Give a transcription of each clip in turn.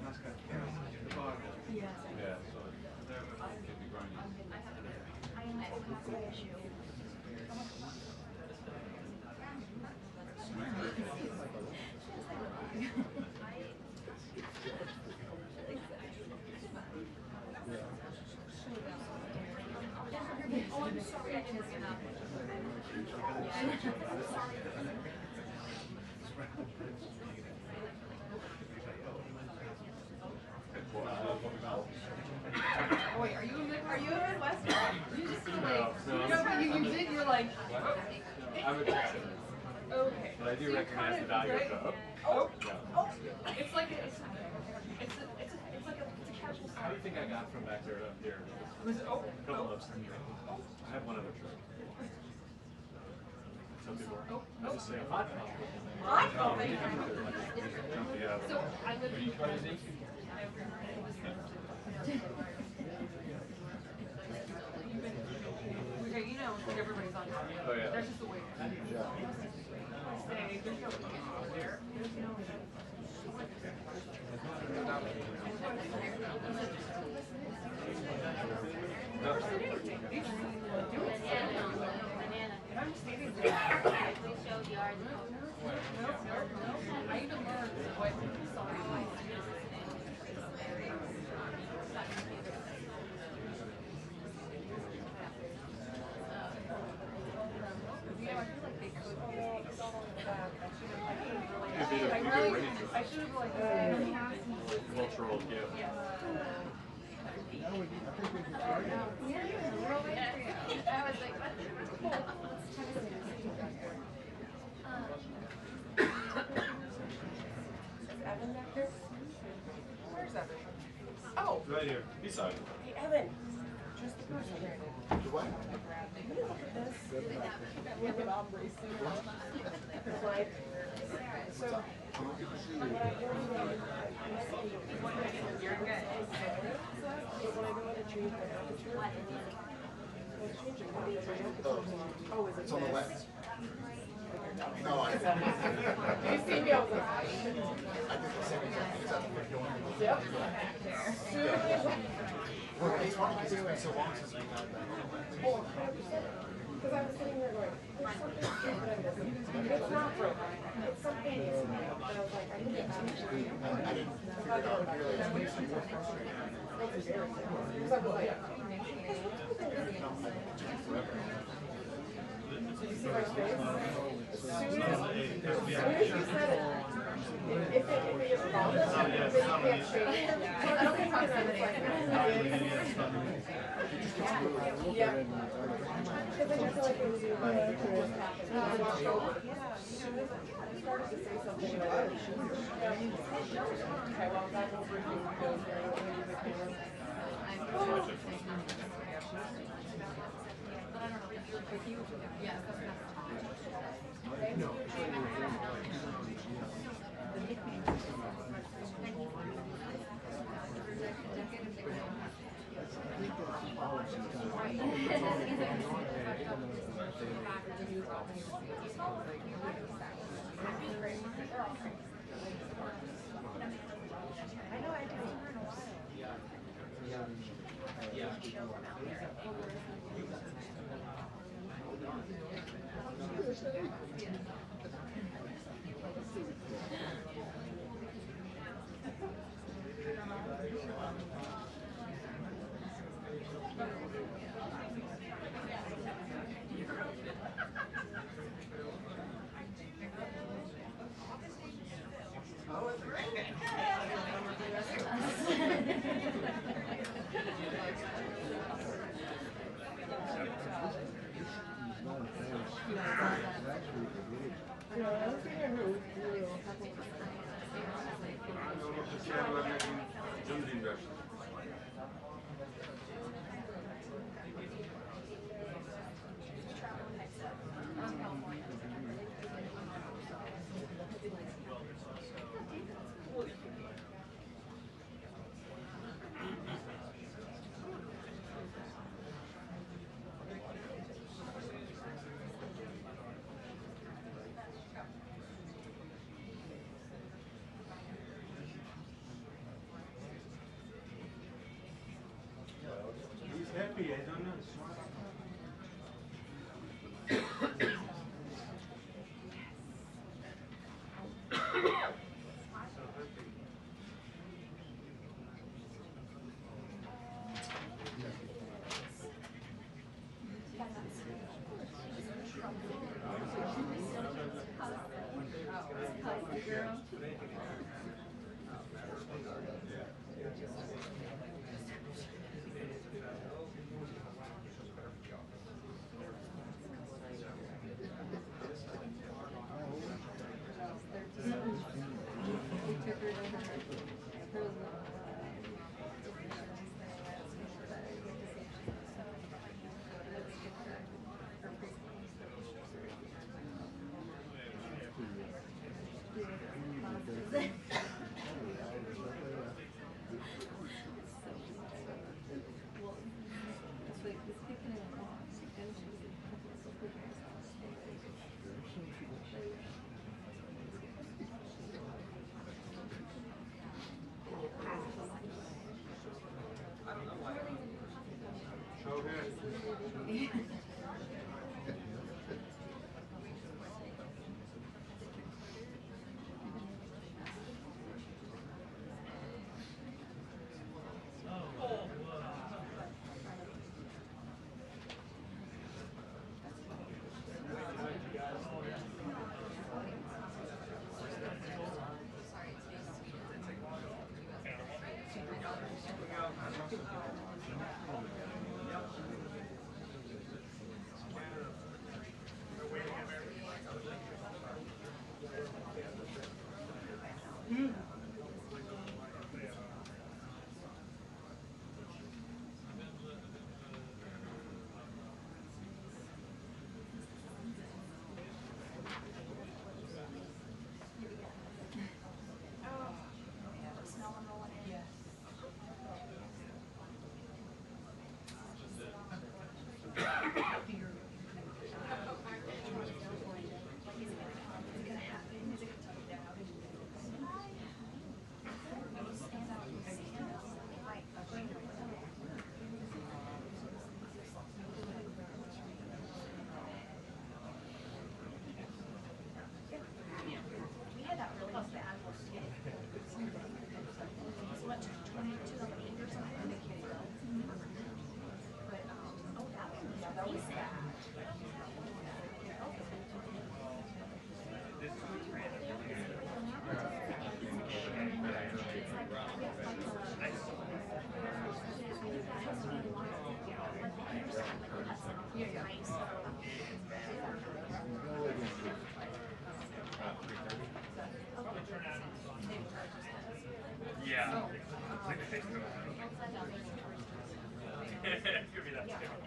Yeah. Yeah, so it can be grinding. I am an issue. Oh, I'm sorry I didn't see that. Oh, wait, are you a Midwestern? You just feel like, no, but you did, you're like, I'm a Texan. okay. But I do So recognize the value of the up. Oh, Yeah. oh, it's like a casual How do you think I got from back there to up here? Oh, A couple ups. I have one other trick. Some people I just say hot dog. I thank you. So I live in crazy? Okay, you know, like everybody's on top. Oh yeah. That's just the way it is. Hey, there's no there. There's no I'm standing there. I even learned what I should have like Cultural gift. Evan back there? Where's Evan? Oh! Right here. Beside. Hey, Evan! Just the person there. What? Can you look at this? We have an ombre suit. Like, so, you're good. When I go to change my temperature, oh, is it It's on the this? left. No, I You see me, I was like, I did the same exact thing. It's at the front door. yep. Well, it's funny because it's been so long since we had that. Well, 100%. Because I was sitting there going, there's something stupid I'm missing. It's not broken. It's something missing. But I was like, I need to get I didn't figure it out until it was more frustrating. because I was like, did you see my face? As soon as you said it, if it is wrong, then you can't change it. I don't think I was like, yeah. Because I just feel like it was just happened. I walked over. I started to say something and I didn't. Okay, well, that will bring you goes there. I don't use the camera. I know I do. be, I don't know. Yeah. Could be that too.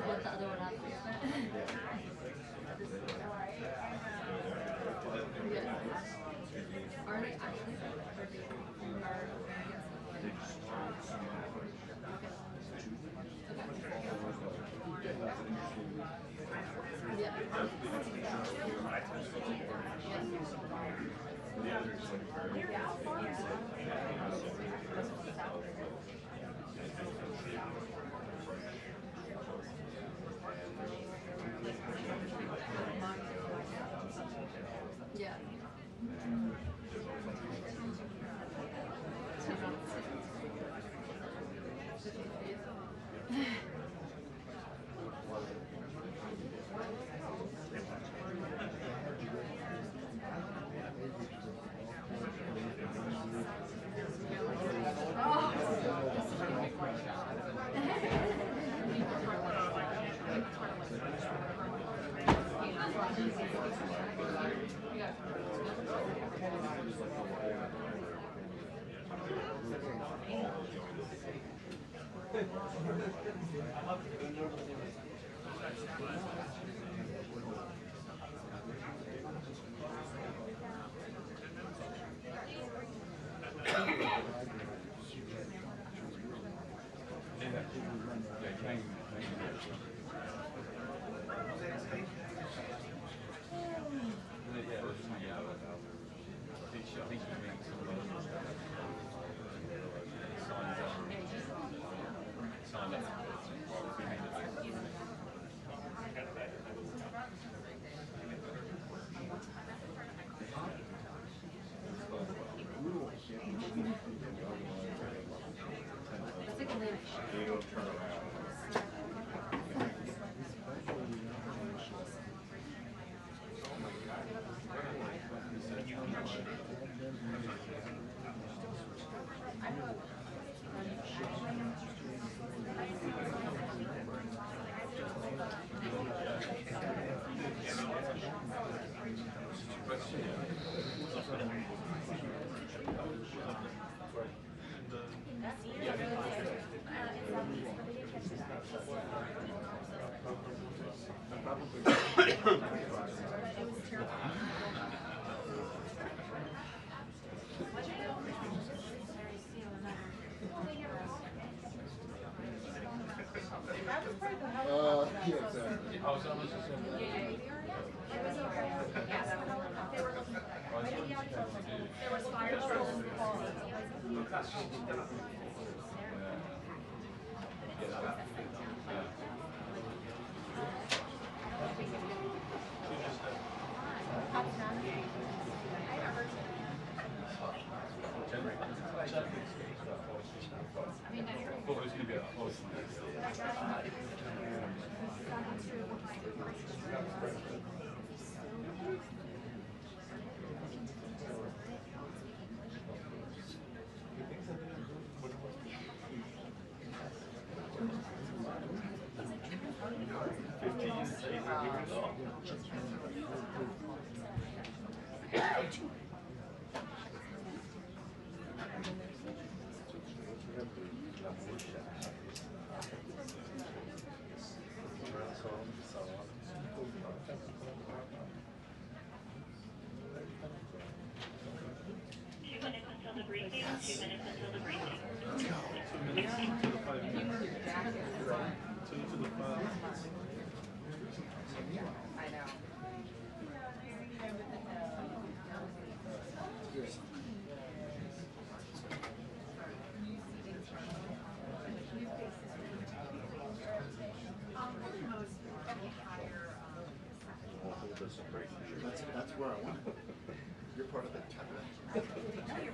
What's the other one up? Yeah. Are they actually? Yeah. Yeah, exactly. Oh, so much is There was fire drills in the hall. That's where I want it. You're part of the cabinet.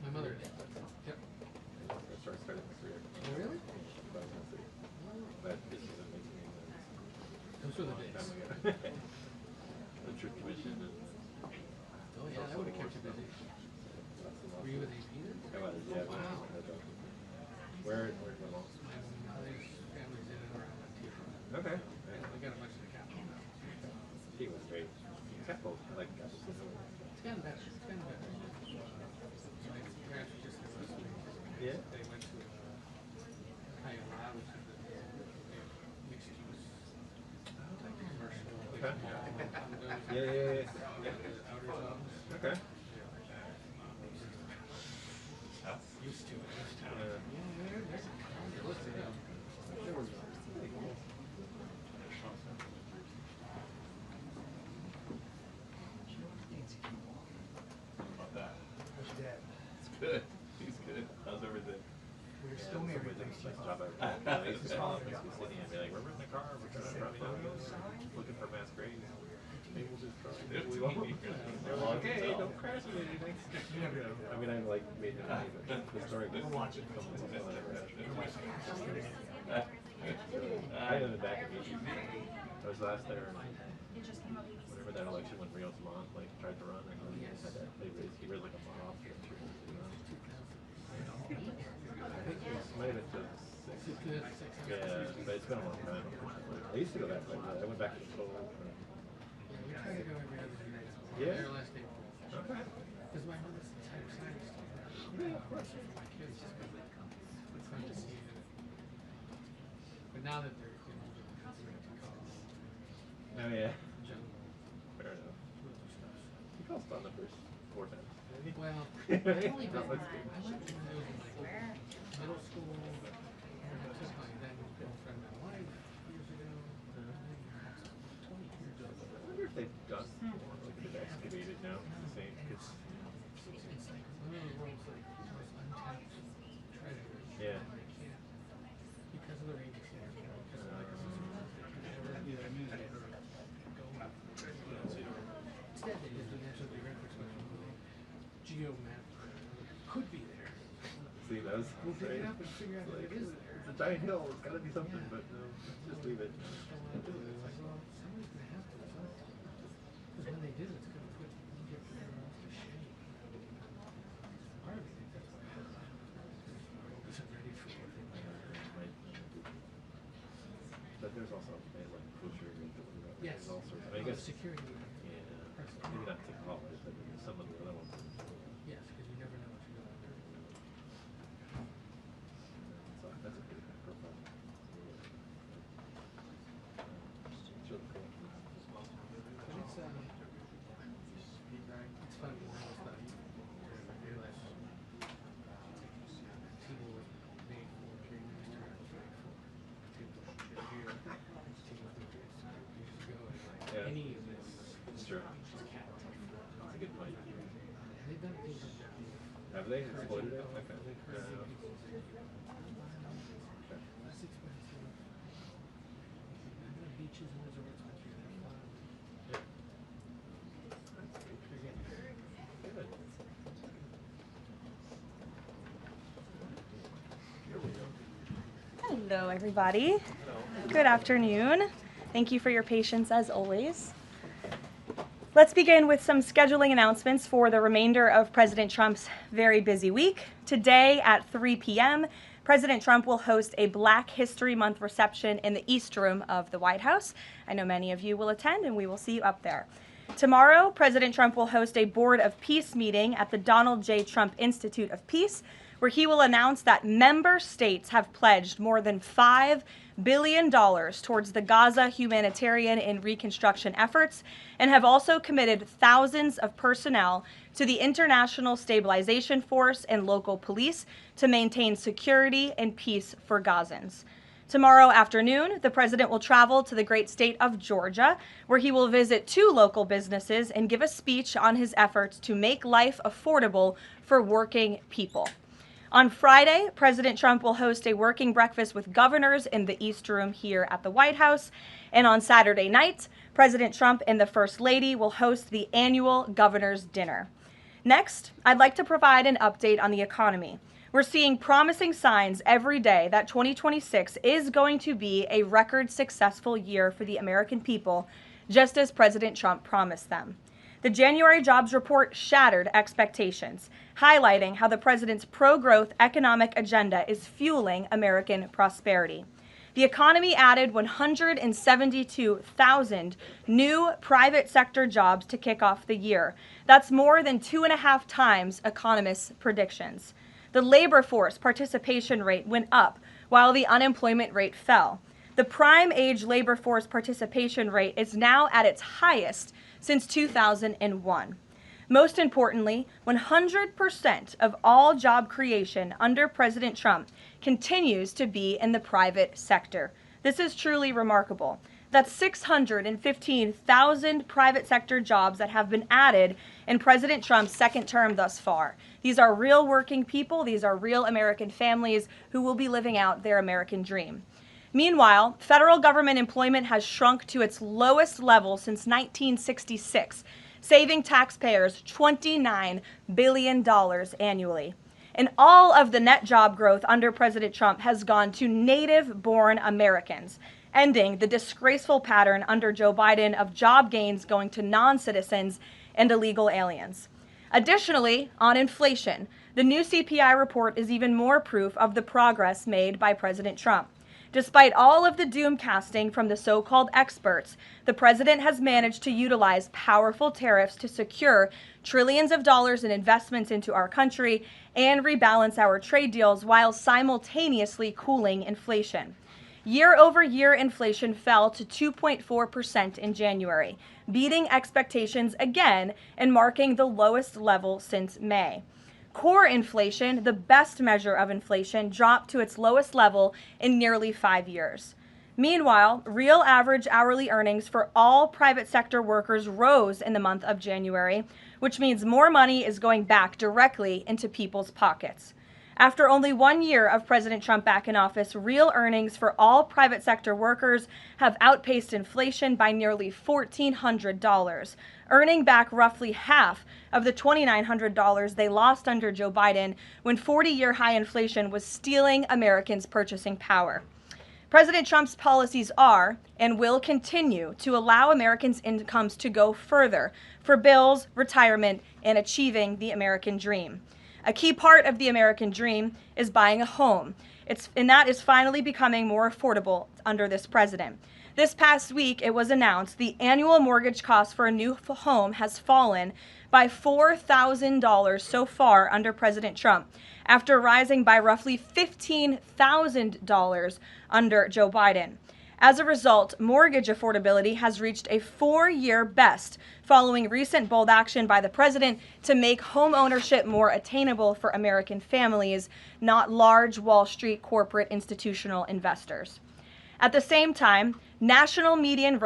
My mother did. Yep. Started my career. Oh, really? But this is amazing. Those were the days. The Truth Commission and Oh yeah, that would have kept you busy. Were you with AP then? I was, yeah. Wow. Where's my mom? My mother's family's in and around Montego. Okay. And we got a bunch of the capital now. She was great. Capital, I like Capital. It's gotten better. It's gotten better. My parents were just there last week. Yeah. They went to Karoline, which is a mixed use, like commercial. Okay. Condos, Yeah. outer zones. Okay. Used to it. Yeah. There's a condo. Look at them. There was pretty cool. About that. How's your dad? It's good. He's good. How's everything? We're still married. I used to call him, I used to be sitting and be like, we're in the car, we're trying to run looking for mass graves. Maybe we'll just try. Maybe we won't. They're like, okay, don't crash into anything. You never know. I mean, I like made it funny, but the story was watch it. someone was like, Your wife I ended back in Michigan. I was last there, whenever that election when Rio's mom like tried to run, and he had that, he raised like a mob. I think it might have been just 6. Yeah, but it's been a long time. I used to go back, like, I went back to school. We try to go every other year. Yeah. There last April. Okay. Because my mother's the type of scientist. Yeah, of course. For my kids, it's fun to see it. But now that they're older, they're going to college. Oh yeah. Jungle. Fair enough. You calls on the first 4 times. Maybe? Well, I only That been, looks good. I went to those in like middle school. I took my then girlfriend, my wife, years ago. 20 years ago. I wonder if they've done more, like they've excavated now. It's the same. It's like one of the world's like most untapped treasures. Yeah. And they can't, because of their agency, because of like instead they just do natural records, geomap could be there. See, that was We'll dig right. it up and figure out It's if like, it is there. it's a giant hill. It's got to be something, but no, just leave it. Well, somebody's gonna have to do something. Because when they do, it's gonna put Egypt to shame. Part of me thinks that's what happened. Isn't ready for what they might have. Right. But there's also like kosher and Yes. there's all sorts. I mean, I guess security. yeah, maybe not technology, but some of the other ones. Yes, because you never know what you're going to do. So that's a pretty good profile. It's really cool. But it's funny when I was studying. I realized Tebow was made for Kerry Minister. I was made for Tebow here. Tebow was made years ago. And like Yeah. any of this It's true. just can't. That's a good point. Have they exploited it? Okay. Less expensive. Beaches and resorts would keep that fun. Good. Hello, everybody. Good afternoon. Thank you for your patience as always. Let's begin with some scheduling announcements for the remainder of President Trump's very busy week. Today at 3 p.m., President Trump will host a Black History Month reception in the East Room of the White House. I know many of you will attend, and we will see you up there. Tomorrow, President Trump will host a Board of Peace meeting at the Donald J. Trump Institute of Peace, where he will announce that member states have pledged more than $5 billion towards the Gaza humanitarian and reconstruction efforts, and have also committed thousands of personnel to the International Stabilization Force and local police to maintain security and peace for Gazans. Tomorrow afternoon, the president will travel to the great state of Georgia, where he will visit 2 local businesses and give a speech on his efforts to make life affordable for working people. On Friday, President Trump will host a working breakfast with governors in the East Room here at the White House. And on Saturday night, President Trump and the First Lady will host the annual Governor's Dinner. Next, I'd like to provide an update on the economy. We're seeing promising signs every day that 2026 is going to be a record successful year for the American people, just as President Trump promised them. The January jobs report shattered expectations, highlighting how the president's pro-growth economic agenda is fueling American prosperity. The economy added 172,000 new private sector jobs to kick off the year. That's more than 2.5 times economists' predictions. The labor force participation rate went up while the unemployment rate fell. The prime age labor force participation rate is now at its highest since 2001. Most importantly, 100% of all job creation under President Trump continues to be in the private sector. This is truly remarkable. That's 615,000 private sector jobs that have been added in President Trump's second term thus far. These are real working people. These are real American families who will be living out their American dream. Meanwhile, federal government employment has shrunk to its lowest level since 1966, saving taxpayers $29 billion annually. And all of the net job growth under President Trump has gone to native-born Americans, ending the disgraceful pattern under Joe Biden of job gains going to non-citizens and illegal aliens. Additionally, on inflation, the new CPI report is even more proof of the progress made by President Trump. Despite all of the doom casting from the so-called experts, the president has managed to utilize powerful tariffs to secure trillions of dollars in investments into our country and rebalance our trade deals while simultaneously cooling inflation. Year-over-year inflation fell to 2.4% in January, beating expectations again and marking the lowest level since May. Core inflation, the best measure of inflation, dropped to its lowest level in nearly 5 years. Meanwhile, real average hourly earnings for all private sector workers rose in the month of January, which means more money is going back directly into people's pockets. After only 1 year of President Trump back in office, real earnings for all private sector workers have outpaced inflation by nearly $1,400, earning back roughly half of the $2,900 they lost under Joe Biden when 40-year high inflation was stealing Americans' purchasing power. President Trump's policies are and will continue to allow Americans' incomes to go further for bills, retirement, and achieving the American dream. A key part of the American dream is buying a home, and that is finally becoming more affordable under this president. This past week, it was announced the annual mortgage cost for a new home has fallen by $4,000 so far under President Trump, after rising by roughly $15,000 under Joe Biden. As a result, mortgage affordability has reached a 4-year best following recent bold action by the president to make home ownership more attainable for American families, not large Wall Street corporate institutional investors. At the same time, national median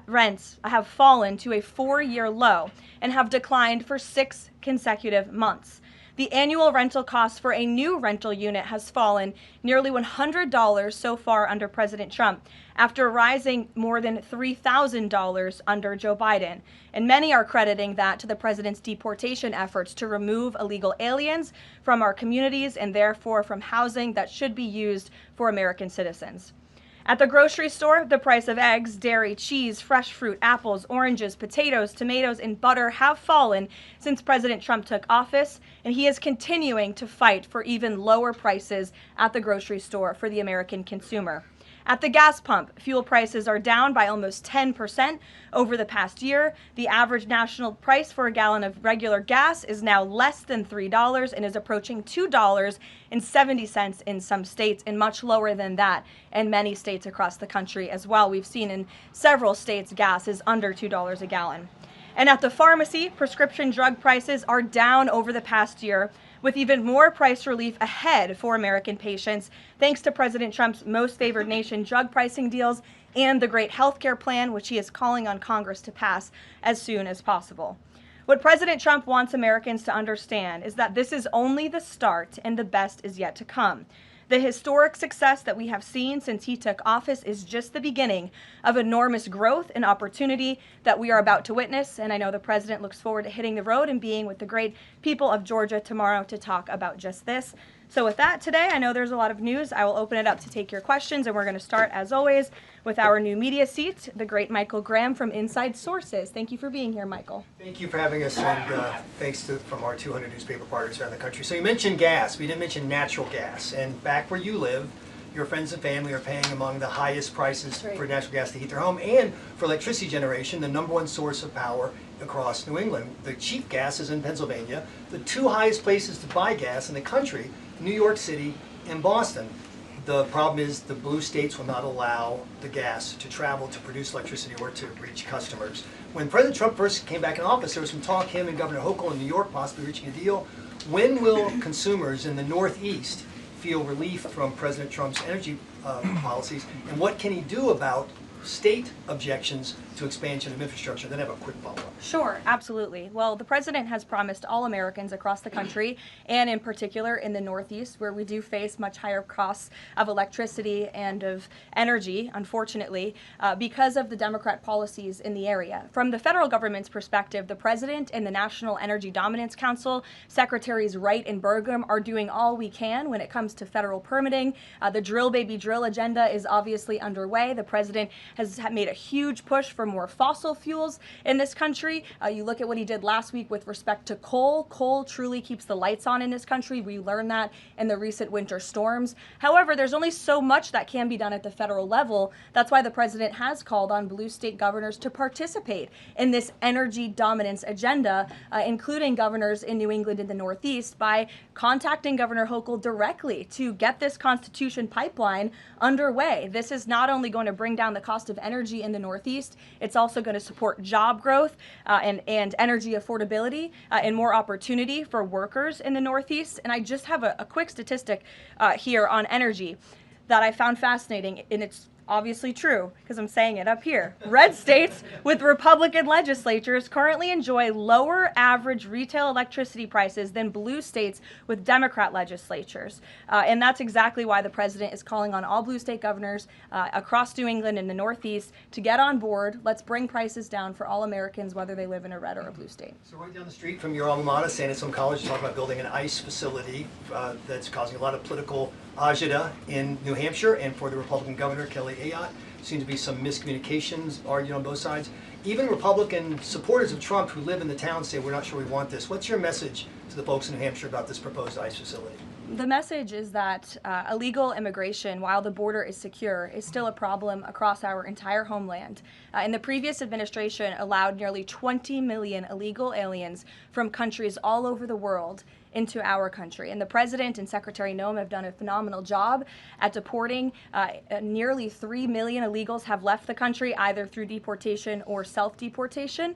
rents have fallen to a 4-year low and have declined for 6 consecutive months. The annual rental cost for a new rental unit has fallen nearly $100 so far under President Trump, after rising more than $3,000 under Joe Biden. And many are crediting that to the president's deportation efforts to remove illegal aliens from our communities and therefore from housing that should be used for American citizens. At the grocery store, the price of eggs, dairy, cheese, fresh fruit, apples, oranges, potatoes, tomatoes, and butter have fallen since President Trump took office, and he is continuing to fight for even lower prices at the grocery store for the American consumer. At the gas pump, fuel prices are down by almost 10% over the past year. The average national price for a gallon of regular gas is now less than $3 and is approaching $2.70 in some states, and much lower than that in many states across the country as well. We've seen in several states gas is under $2 a gallon. And at the pharmacy, prescription drug prices are down over the past year, with even more price relief ahead for American patients, thanks to President Trump's most favored nation drug pricing deals and the great health care plan, which he is calling on Congress to pass as soon as possible. What President Trump wants Americans to understand is that this is only the start and the best is yet to come. The historic success that we have seen since he took office is just the beginning of enormous growth and opportunity that we are about to witness, and I know the president looks forward to hitting the road and being with the great people of Georgia tomorrow to talk about just this. So with that, today, I know there's a lot of news. I will open it up to take your questions, and we're going to start, as always, with our new media seat, the great Michael Graham from Inside Sources. Thank you for being here, Michael. Thank you for having us, and thanks from our 200 newspaper partners around the country. So you mentioned gas. We didn't mention natural gas. And back where you live, your friends and family are paying among the highest prices for natural gas to heat their home and for electricity generation, the #1 source of power across New England. The cheap gas is in Pennsylvania. The two highest places to buy gas in the country, New York City and Boston. The problem is the blue states will not allow the gas to travel to produce electricity or to reach customers. When President Trump first came back in office, there was some talk, him and Governor Hochul in New York possibly reaching a deal. When will consumers in the Northeast feel relief from President Trump's energy policies, and what can he do about state objections to expansion of infrastructure? Then I have a quick follow-up. Sure, absolutely. Well, the president has promised all Americans across the country, and in particular in the Northeast, where we do face much higher costs of electricity and of energy, unfortunately, because of the Democrat policies in the area. From the federal government's perspective, the president and the National Energy Dominance Council, Secretaries Wright and Burgum, are doing all we can when it comes to federal permitting. The drill baby drill agenda is obviously underway. The president has made a huge push for more fossil fuels in this country. You look at what he did last week with respect to coal. Coal truly keeps the lights on in this country. We learned that in the recent winter storms. However, there's only so much that can be done at the federal level. That's why the president has called on blue state governors to participate in this energy dominance agenda, including governors in New England and the Northeast, by contacting Governor Hochul directly to get this Constitution pipeline underway. This is not only going to bring down the cost of energy in the Northeast, it's also going to support job growth and energy affordability and more opportunity for workers in the Northeast. And I just have a quick statistic here on energy that I found fascinating, and it's obviously true because I'm saying it up here. Red states with Republican legislatures currently enjoy lower average retail electricity prices than blue states with Democrat legislatures. And that's exactly why the president is calling on all blue state governors across New England and the Northeast to get on board. Let's bring prices down for all Americans, whether they live in a red or a blue state. So right down the street from your alma mater, San Antonio College, you talk about building an ICE facility that's causing a lot of political agita in New Hampshire, and for the Republican governor, Kelly Ayotte. Seems to be some miscommunications argued on both sides. Even Republican supporters of Trump who live in the town say, we're not sure we want this. What's your message to the folks in New Hampshire about this proposed ICE facility? The message is that illegal immigration, while the border is secure, is still a problem across our entire homeland. And the previous administration allowed nearly 20 million illegal aliens from countries all over the world into our country. And the president and Secretary Noem have done a phenomenal job at deporting. Nearly 3 million illegals have left the country either through deportation or self-deportation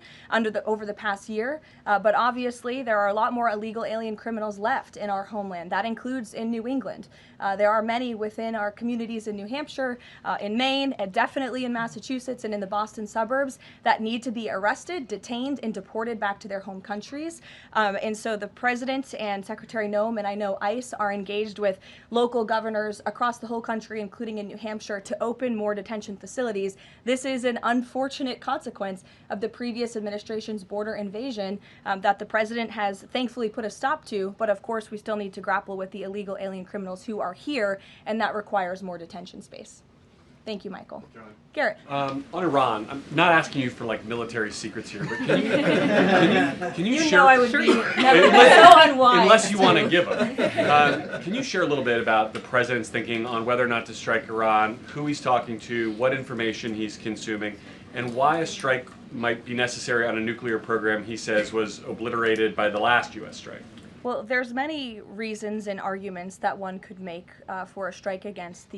over the past year. But obviously there are a lot more illegal alien criminals left in our homeland. That includes in New England. There are many within our communities in New Hampshire, in Maine, and definitely in Massachusetts and in the Boston suburbs that need to be arrested, detained, and deported back to their home countries. And so the president and Secretary Noem, and I know ICE are engaged with local governors across the whole country, including in New Hampshire, to open more detention facilities. This is an unfortunate consequence of the previous administration's border invasion that the president has thankfully put a stop to, but of course we still need to grapple with the illegal alien criminals who are here, and that requires more detention space. Thank you, Michael. Garrett. On Iran, I'm not asking you for like military secrets here, but can you You share? know I would be so unwise. Unless you want to give them. Can you share a little bit about the president's thinking on whether or not to strike Iran, who he's talking to, what information he's consuming, and why a strike might be necessary on a nuclear program he says was obliterated by the last U.S. strike? Well, there's many reasons and arguments that one could make for a strike against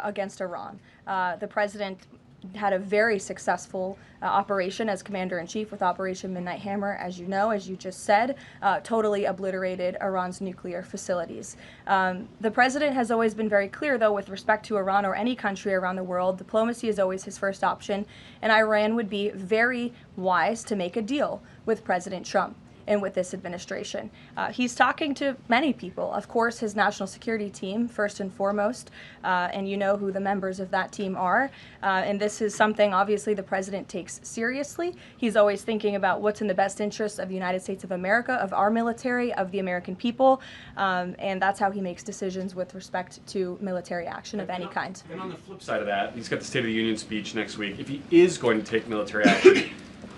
against Iran. The president had a very successful operation as commander-in-chief with Operation Midnight Hammer, as you know, as you just said, totally obliterated Iran's nuclear facilities. The president has always been very clear, though, with respect to Iran or any country around the world, diplomacy is always his first option, and Iran would be very wise to make a deal with President Trump and with this administration. He's talking to many people. Of course, his national security team, first and foremost, and you know who the members of that team are. And this is something, obviously, the president takes seriously. He's always thinking about what's in the best interest of the United States of America, of our military, of the American people, and that's how he makes decisions with respect to military action of any kind. And on the flip side of that, he's got the State of the Union speech next week. If he is going to take military action,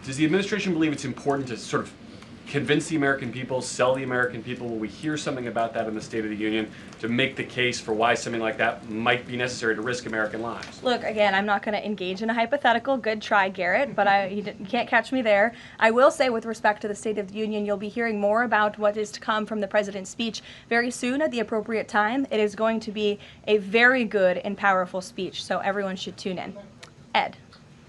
does the administration believe it's important to sort of convince the American people, sell the American people? Will we hear something about that in the State of the Union to make the case for why something like that might be necessary to risk American lives? Look, again, I'm not going to engage in a hypothetical. Good try, Garrett, but you can't catch me there. I will say, with respect to the State of the Union, you'll be hearing more about what is to come from the president's speech very soon at the appropriate time. It is going to be a very good and powerful speech, so everyone should tune in. Ed.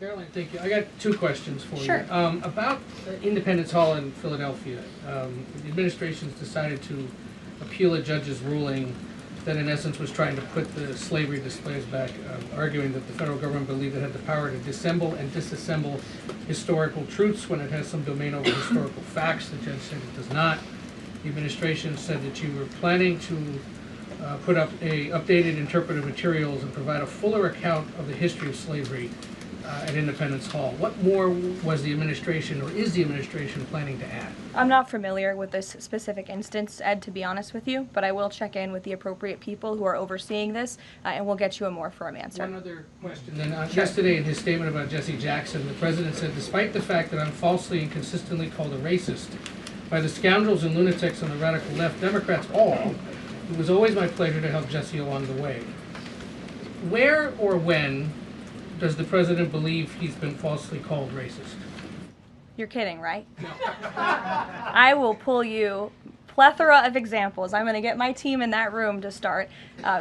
Karoline, thank you. I got two questions for Sure. you. About Independence Hall in Philadelphia, the administration's decided to appeal a judge's ruling that in essence was trying to put the slavery displays back, arguing that the federal government believed it had the power to dissemble and disassemble historical truths when it has some domain over historical facts. The judge said it does not. The administration said that you were planning to put up updated interpretive materials and provide a fuller account of the history of slavery at Independence Hall. What more was the administration, or is the administration, planning to add? I'm not familiar with this specific instance, Ed, to be honest with you, but I will check in with the appropriate people who are overseeing this, and we'll get you a more firm answer. One other question. Then, yesterday in his statement about Jesse Jackson, the president said, despite the fact that I'm falsely and consistently called a racist by the scoundrels and lunatics on the radical left, Democrats all, it was always my pleasure to help Jesse along the way. Where or when does the president believe he's been falsely called racist? You're kidding, right? No. I will pull you plethora of examples. I'm going to get my team in that room to start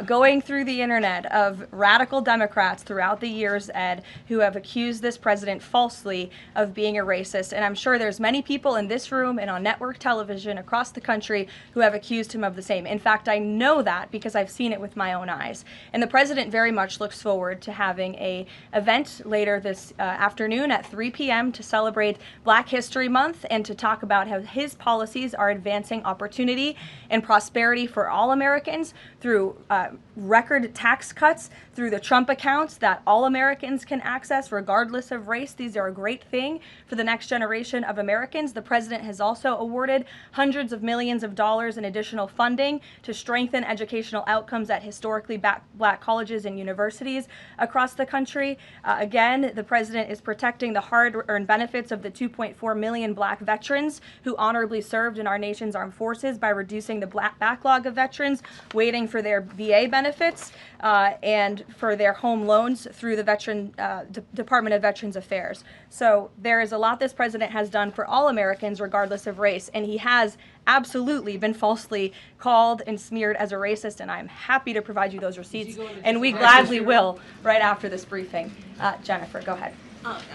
going through the internet of radical Democrats throughout the years, Ed, who have accused this president falsely of being a racist. And I'm sure there's many people in this room and on network television across the country who have accused him of the same. In fact, I know that because I've seen it with my own eyes. And the president very much looks forward to having an event later this afternoon at 3 p.m. to celebrate Black History Month and to talk about how his policies are advancing opportunity and prosperity for all Americans through record tax cuts, through the Trump accounts that all Americans can access regardless of race. These are a great thing for the next generation of Americans. The president has also awarded hundreds of millions of dollars in additional funding to strengthen educational outcomes at historically black colleges and universities across the country. Again, the president is protecting the hard-earned benefits of the 2.4 million black veterans who honorably served in our nation's armed forces by reducing the backlog of veterans waiting for their VA benefits and for their home loans through the Department of Veterans Affairs. So there is a lot this president has done for all Americans regardless of race, and he has absolutely been falsely called and smeared as a racist, and I'm happy to provide you those receipts, and we gladly will right after this briefing. Jennifer, go ahead.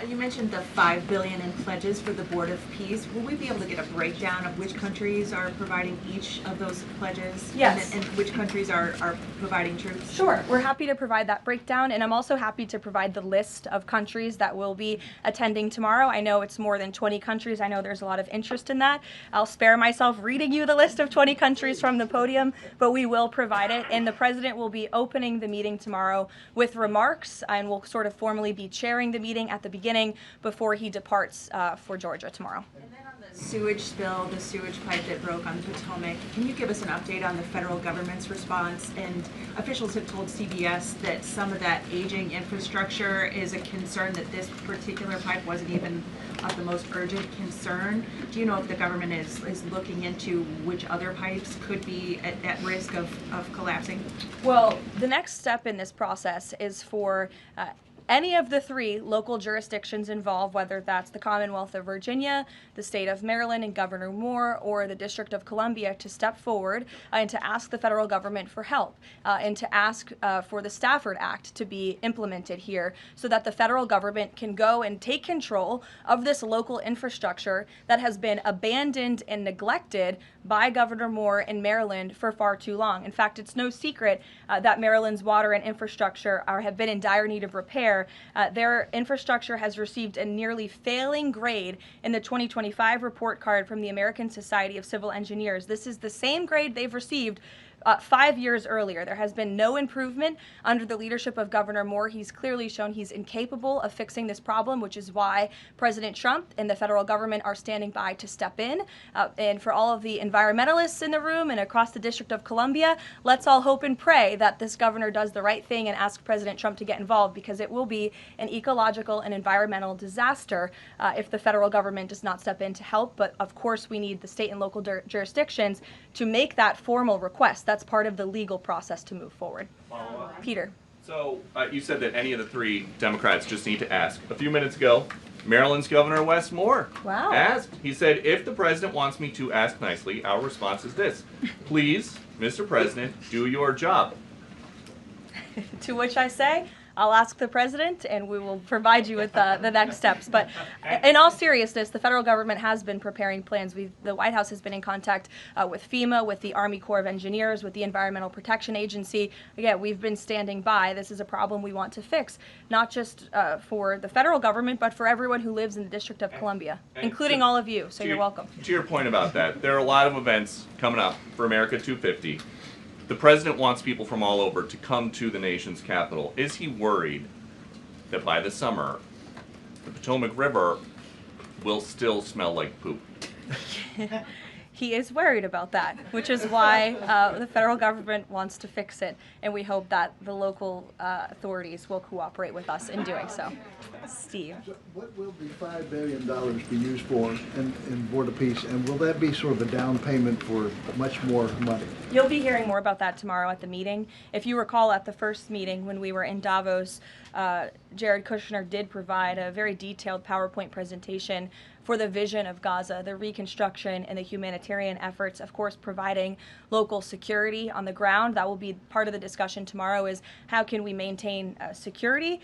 You mentioned the $5 billion in pledges for the Board of Peace. Will we be able to get a breakdown of which countries are providing each of those pledges? Yes. And which countries are providing troops? Sure, we're happy to provide that breakdown, and I'm also happy to provide the list of countries that will be attending tomorrow. I know it's more than 20 countries. I know there's a lot of interest in that. I'll spare myself reading you the list of 20 countries from the podium, but we will provide it, and the President will be opening the meeting tomorrow with remarks, and will sort of formally be chairing the meeting at the beginning before he departs for Georgia tomorrow. And then on the sewage spill, the sewage pipe that broke on the Potomac, can you give us an update on the federal government's response? And officials have told CBS that some of that aging infrastructure is a concern, that this particular pipe wasn't even of the most urgent concern. Do you know if the government is looking into which other pipes could be at risk of collapsing? Well, the next step in this process is for any of the 3 local jurisdictions involved, whether that's the Commonwealth of Virginia, the state of Maryland and Governor Moore, or the District of Columbia, to step forward and to ask the federal government for help and to ask for the Stafford Act to be implemented here so that the federal government can go and take control of this local infrastructure that has been abandoned and neglected by Governor Moore in Maryland for far too long. In fact, it's no secret that Maryland's water and infrastructure have been in dire need of repair. Their infrastructure has received a nearly failing grade in the 2025 report card from the American Society of Civil Engineers. This is the same grade they've received 5 years earlier. There has been no improvement under the leadership of Governor Moore. He's clearly shown he's incapable of fixing this problem, which is why President Trump and the federal government are standing by to step in. And for all of the environmentalists in the room and across the District of Columbia, let's all hope and pray that this governor does the right thing and ask President Trump to get involved, because it will be an ecological and environmental disaster if the federal government does not step in to help. But of course, we need the state and local jurisdictions to make that formal request. That's part of the legal process to move forward. Peter. So you said that any of the 3 Democrats just need to ask. A few minutes ago, Maryland's Governor Wes Moore asked. He said, if the president wants me to ask nicely, our response is this: please, Mr. President, do your job. To which I say, I'll ask the president and we will provide you with the next steps. But in all seriousness, the federal government has been preparing plans. The White House has been in contact with FEMA, with the Army Corps of Engineers, with the Environmental Protection Agency. Again, we've been standing by. This is a problem we want to fix, not just for the federal government, but for everyone who lives in the District of Columbia, including all of you. So you're welcome. To your point about that, there are a lot of events coming up for America 250. The president wants people from all over to come to the nation's capital. Is he worried that by the summer, the Potomac River will still smell like poop? He is worried about that, which is why the federal government wants to fix it, and we hope that the local authorities will cooperate with us in doing so. Steve. So what will the $5 billion be used for in Board of Peace, and will that be sort of a down payment for much more money? You'll be hearing more about that tomorrow at the meeting. If you recall, at the first meeting when we were in Davos, Jared Kushner did provide a very detailed PowerPoint presentation for the vision of Gaza, the reconstruction and the humanitarian efforts, of course, providing local security on the ground. That will be part of the discussion tomorrow, is how can we maintain security?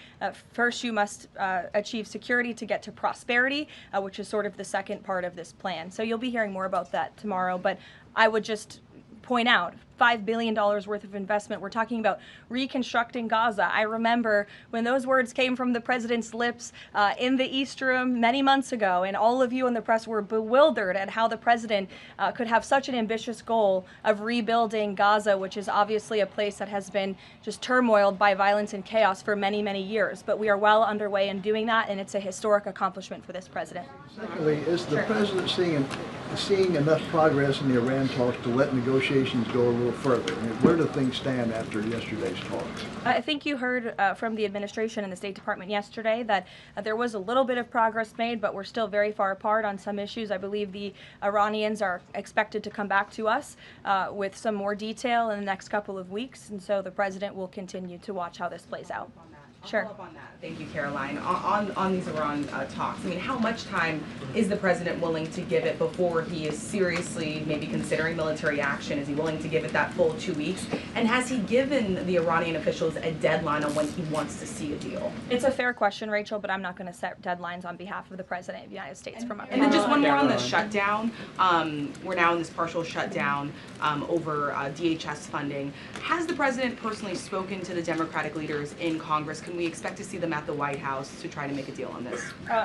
First, you must achieve security to get to prosperity, which is sort of the second part of this plan. So you'll be hearing more about that tomorrow, but I would just point out, $5 billion worth of investment. We're talking about reconstructing Gaza. I remember when those words came from the president's lips in the East Room many months ago, and all of you in the press were bewildered at how the president could have such an ambitious goal of rebuilding Gaza, which is obviously a place that has been just turmoiled by violence and chaos for many, many years. But we are well underway in doing that, and it's a historic accomplishment for this president. Secondly, is the president seeing enough progress in the Iran talks to let negotiations go a little further? I mean, where do things stand after yesterday's talks? I think you heard from the administration and the State Department yesterday that there was a little bit of progress made, but we're still very far apart on some issues. I believe the Iranians are expected to come back to us with some more detail in the next couple of weeks, and so the president will continue to watch how this plays out. Sure. Follow up on that. Thank you, Caroline. On these Iran talks, I mean, how much time is the president willing to give it before he is seriously maybe considering military action? Is he willing to give it that full 2 weeks? And has he given the Iranian officials a deadline on when he wants to see a deal? It's a fair question, Rachel, but I'm not going to set deadlines on behalf of the President of the United States from up here. And then just one more on the shutdown. We're now in this partial shutdown over DHS funding. Has the president personally spoken to the Democratic leaders in Congress? Can we expect to see them at the White House to try to make a deal on this?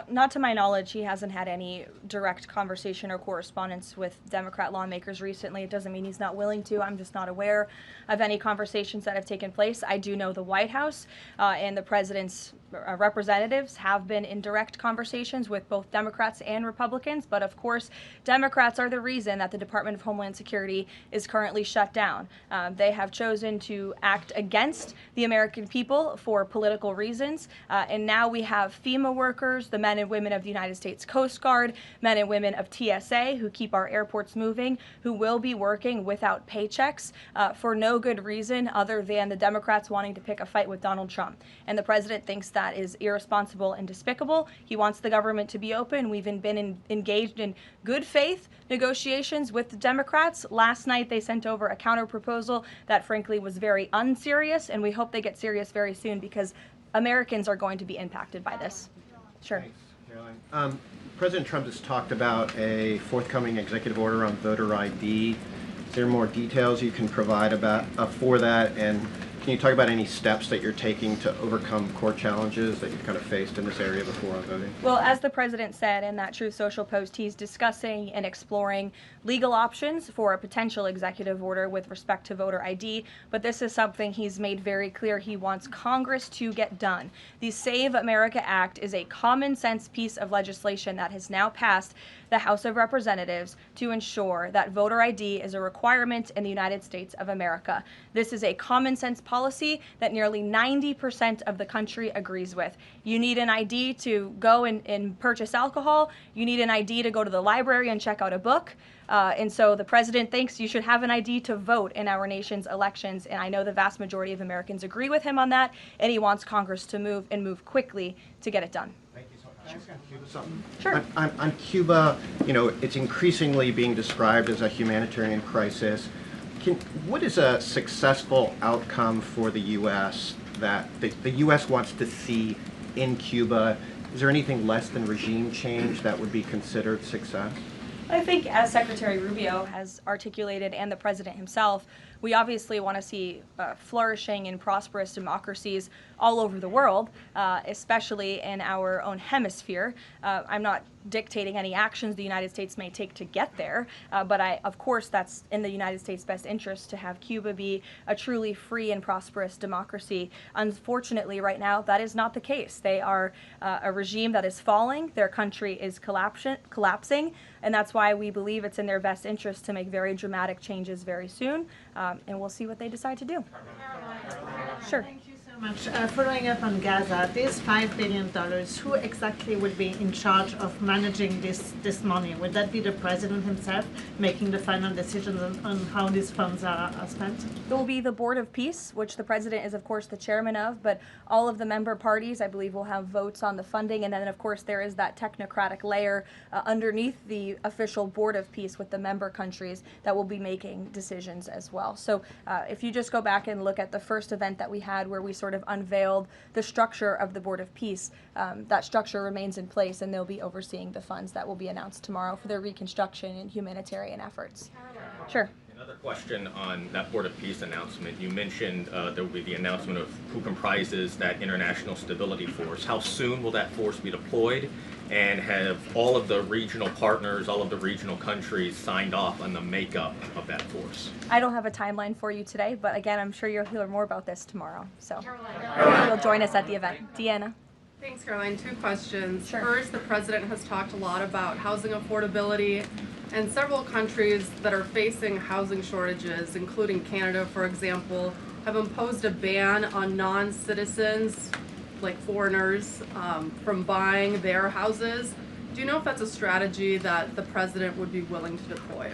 Not to my knowledge, he hasn't had any direct conversation or correspondence with Democrat lawmakers recently. It doesn't mean he's not willing to. I'm just not aware of any conversations that have taken place. I do know the White House and the president's representatives have been in direct conversations with both Democrats and Republicans, but of course, Democrats are the reason that the Department of Homeland Security is currently shut down. They have chosen to act against the American people for political reasons, and now we have FEMA workers, the men and women of the United States Coast Guard, men and women of TSA who keep our airports moving, who will be working without paychecks for no good reason other than the Democrats wanting to pick a fight with Donald Trump. And the president thinks that is irresponsible and despicable. He wants the government to be open. We've been engaged in good faith negotiations with the Democrats. Last night they sent over a counter proposal that frankly was very unserious, and we hope they get serious very soon because Americans are going to be impacted by this. Sure. Thanks, Caroline. President Trump has talked about a forthcoming executive order on voter ID. Is there more details you can provide about for that? And can you talk about any steps that you're taking to overcome court challenges that you've kind of faced in this area before on voting? Well, as the president said in that Truth Social post, he's discussing and exploring legal options for a potential executive order with respect to voter ID, but this is something he's made very clear he wants Congress to get done. The Save America Act is a common sense piece of legislation that has now passed the House of Representatives to ensure that voter ID is a requirement in the United States of America. This is a common sense policy that nearly 90% of the country agrees with. You need an ID to go and purchase alcohol. You need an ID to go to the library and check out a book. And so the president thinks you should have an ID to vote in our nation's elections. And I know the vast majority of Americans agree with him on that. And he wants Congress to move quickly to get it done. Sure. On Cuba, you know, it's increasingly being described as a humanitarian crisis. What is a successful outcome for the U.S. that the U.S. wants to see in Cuba? Is there anything less than regime change that would be considered success? I think, as Secretary Rubio has articulated and the president himself, we obviously want to see flourishing and prosperous democracies all over the world, especially in our own hemisphere. I'm not dictating any actions the United States may take to get there, but of course that's in the United States' best interest to have Cuba be a truly free and prosperous democracy. Unfortunately, right now, that is not the case. They are a regime that is falling, their country is collapsing, and that's why we believe it's in their best interest to make very dramatic changes very soon, and we'll see what they decide to do. Sure. Thank you so much. Following up on Gaza, this $5 billion, who exactly will be in charge of managing this money? Would that be the president himself making the final decisions on how these funds are spent? It will be the Board of Peace, which the president is, of course, the chairman of, but all of the member parties, I believe, will have votes on the funding. And then, of course, there is that technocratic layer underneath the official Board of Peace with the member countries that will be making decisions as well. So if you just go back and look at the first event that we had where we sort of unveiled the structure of the Board of Peace, that structure remains in place, and they'll be overseeing the funds that will be announced tomorrow for their reconstruction and humanitarian efforts. Sure. Another question on that Board of Peace announcement. You mentioned there will be the announcement of who comprises that International Stability Force. How soon will that force be deployed? And have all of the regional partners, all of the regional countries signed off on the makeup of that force? I don't have a timeline for you today, but again, I'm sure you'll hear more about this tomorrow. So you'll join us at the event. Deanna. Thanks, Caroline. Two questions. Sure. First, the president has talked a lot about housing affordability, and several countries that are facing housing shortages, including Canada, for example, have imposed a ban on non-citizens, like foreigners, from buying their houses. Do you know if that's a strategy that the president would be willing to deploy?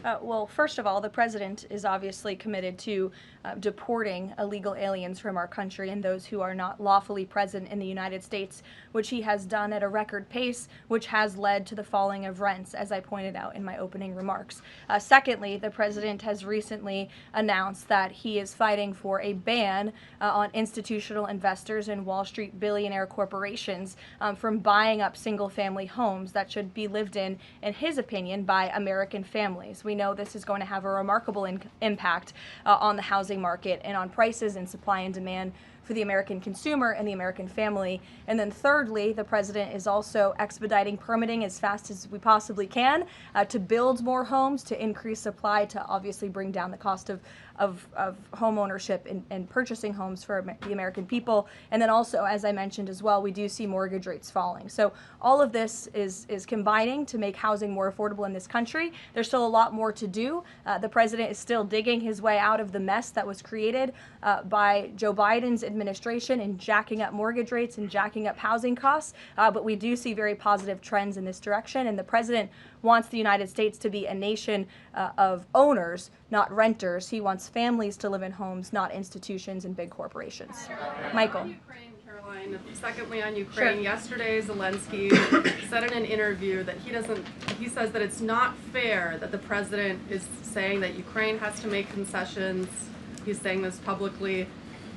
Well, first of all, the president is obviously committed to deporting illegal aliens from our country and those who are not lawfully present in the United States, which he has done at a record pace, which has led to the falling of rents, as I pointed out in my opening remarks. Secondly, the president has recently announced that he is fighting for a ban on institutional investors and Wall Street billionaire corporations from buying up single-family homes that should be lived in his opinion, by American families. We know this is going to have a remarkable impact on the housing market and on prices and supply and demand for the American consumer and the American family. And then thirdly, the president is also expediting permitting as fast as we possibly can to build more homes, to increase supply, to obviously bring down the cost of home ownership and purchasing homes for the American people. And then also, as I mentioned as well, we do see mortgage rates falling. So all of this is combining to make housing more affordable in this country. There's still a lot more to do. The president is still digging his way out of the mess that was created by Joe Biden's administration in jacking up mortgage rates and jacking up housing costs. But we do see very positive trends in this direction. And the president wants the United States to be a nation of owners, not renters. He wants families to live in homes, not institutions and big corporations. Michael. Ukraine, Karoline. Secondly, on Ukraine, Sure. yesterday Zelensky said in an interview that he says that it's not fair that the president is saying that Ukraine has to make concessions. He's saying this publicly,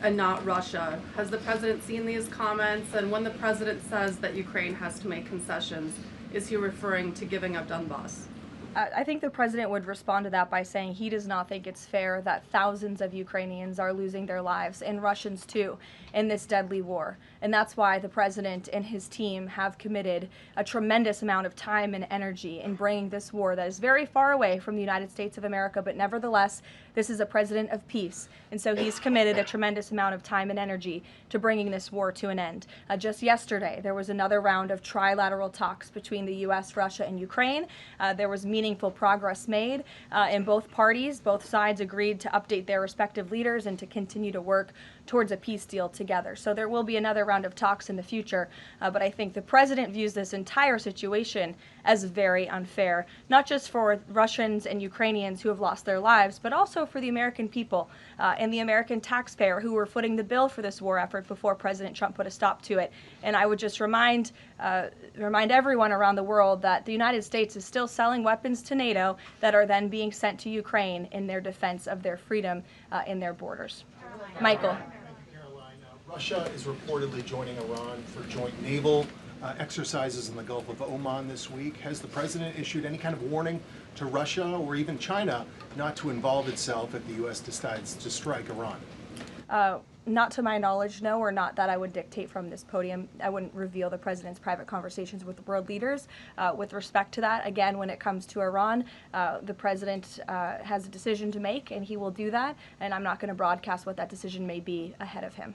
and not Russia. Has the president seen these comments? And when the president says that Ukraine has to make concessions, is he referring to giving up Donbass? I think the president would respond to that by saying he does not think it's fair that thousands of Ukrainians are losing their lives, and Russians too, in this deadly war. And that's why the president and his team have committed a tremendous amount of time and energy in bringing this war that is very far away from the United States of America, but nevertheless, this is a president of peace. And so he's committed a tremendous amount of time and energy to bringing this war to an end. Just yesterday, there was another round of trilateral talks between the U.S., Russia, and Ukraine. There was meaningful progress made in both parties. Both sides agreed to update their respective leaders and to continue to work towards a peace deal together. So there will be another round of talks in the future, but I think the president views this entire situation as very unfair, not just for Russians and Ukrainians who have lost their lives, but also for the American people and the American taxpayer who were footing the bill for this war effort before President Trump put a stop to it. And I would just remind everyone around the world that the United States is still selling weapons to NATO that are then being sent to Ukraine in their defense of their freedom in their borders. Michael. Russia is reportedly joining Iran for joint naval exercises in the Gulf of Oman this week. Has the president issued any kind of warning to Russia or even China not to involve itself if the U.S. decides to strike Iran? Not to my knowledge, no, or not that I would dictate from this podium. I wouldn't reveal the president's private conversations with world leaders. With respect to that, again, when it comes to Iran, the president has a decision to make, and he will do that, and I'm not going to broadcast what that decision may be ahead of him.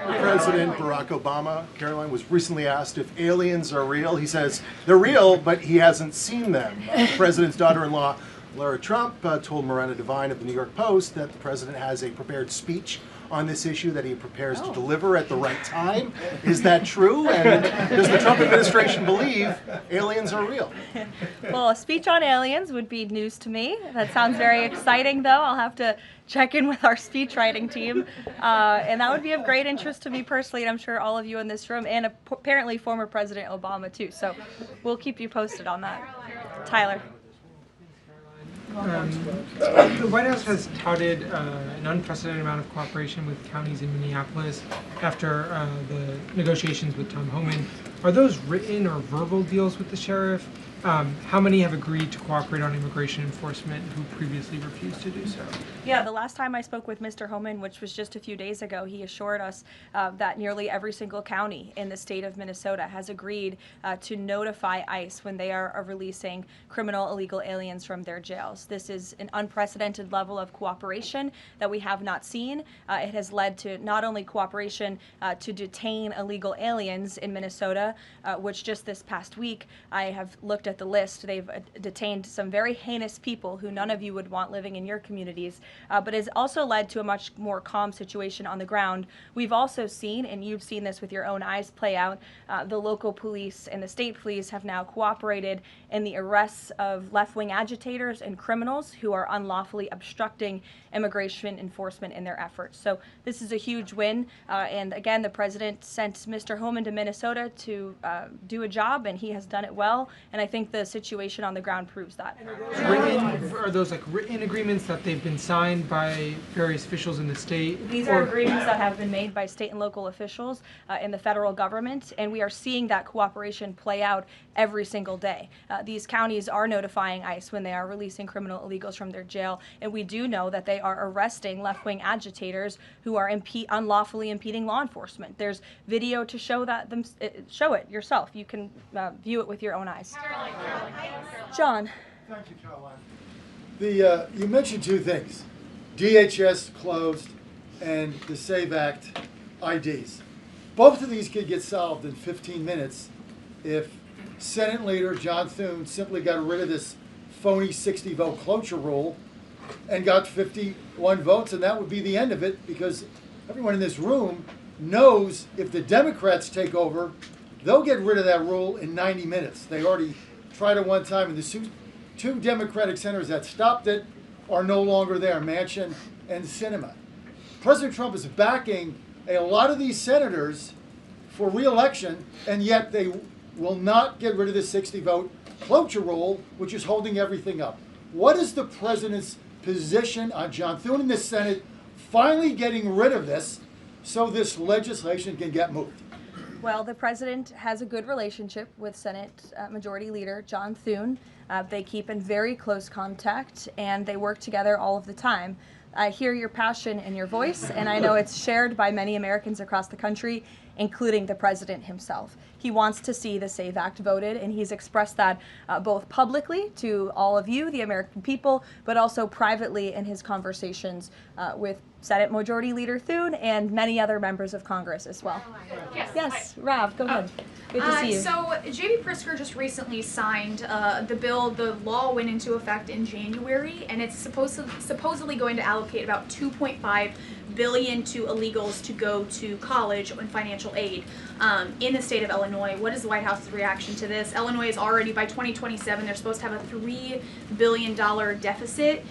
President Barack Obama, Karoline, was recently asked if aliens are real. He says they're real, but he hasn't seen them. The president's daughter-in-law, Lara Trump, told Miranda Devine of the New York Post that the president has a prepared speech on this issue that he prepares to deliver at the right time. Is that true? And does the Trump administration believe aliens are real? Well, a speech on aliens would be news to me. That sounds very exciting, though. I'll have to check in with our speech writing team. And that would be of great interest to me personally, and I'm sure all of you in this room, and apparently former President Obama, too. So we'll keep you posted on that. Tyler. The White House has touted an unprecedented amount of cooperation with counties in Minneapolis after the negotiations with Tom Homan. Are those written or verbal deals with the sheriff? How many have agreed to cooperate on immigration enforcement who previously refused to do so? Yeah, the last time I spoke with Mr. Homan, which was just a few days ago, he assured us that nearly every single county in the state of Minnesota has agreed to notify ICE when they are releasing criminal illegal aliens from their jails. This is an unprecedented level of cooperation that we have not seen. It has led to not only cooperation to detain illegal aliens in Minnesota, which just this past week I have looked looked at the list, they've detained some very heinous people who none of you would want living in your communities, but has also led to a much more calm situation on the ground. We've also seen, and you've seen this with your own eyes play out, the local police and the state police have now cooperated in the arrests of left-wing agitators and criminals who are unlawfully obstructing immigration enforcement in their efforts. So this is a huge win, and again, the president sent Mr. Homan to Minnesota to do a job, and he has done it well, and I think the situation on the ground proves that. Are those like written agreements that they've been signed by various officials in the state? These are agreements that have been made by state and local officials in the federal government, and we are seeing that cooperation play out every single day. These counties are notifying ICE when they are releasing criminal illegals from their jail, and we do know that they are arresting left-wing agitators who are unlawfully impeding law enforcement. There's video to show that show it yourself. You can view it with your own eyes. John. Thank you, Caroline. You mentioned two things: DHS closed and the SAVE Act IDs. Both of these could get solved in 15 minutes if Senate Leader John Thune simply got rid of this phony 60-vote cloture rule and got 51 votes, and that would be the end of it, because everyone in this room knows if the Democrats take over, they'll get rid of that rule in 90 minutes. They already tried it one time, and the two Democratic senators that stopped it are no longer there, Manchin and Sinema. President Trump is backing a lot of these senators for re-election, and yet they will not get rid of the 60-vote cloture rule, which is holding everything up. What is the president's position on John Thune in the Senate finally getting rid of this so this legislation can get moved? Well, the president has a good relationship with Senate Majority Leader John Thune. They keep in very close contact, and they work together all of the time. I hear your passion in your voice, and I know it's shared by many Americans across the country, including the president himself. He wants to see the SAVE Act voted, and he's expressed that both publicly to all of you, the American people, but also privately in his conversations with Senate Majority Leader Thune and many other members of Congress as well. Yes, Rav, go ahead. Good to see you. So J.B. Pritzker just recently signed the bill. The law went into effect in January, and it's supposedly going to allocate about $2.5 billion to illegals to go to college and financial aid in the state of Illinois. What is the White House's reaction to this? Illinois is already, by 2027, they're supposed to have a $3 billion deficit.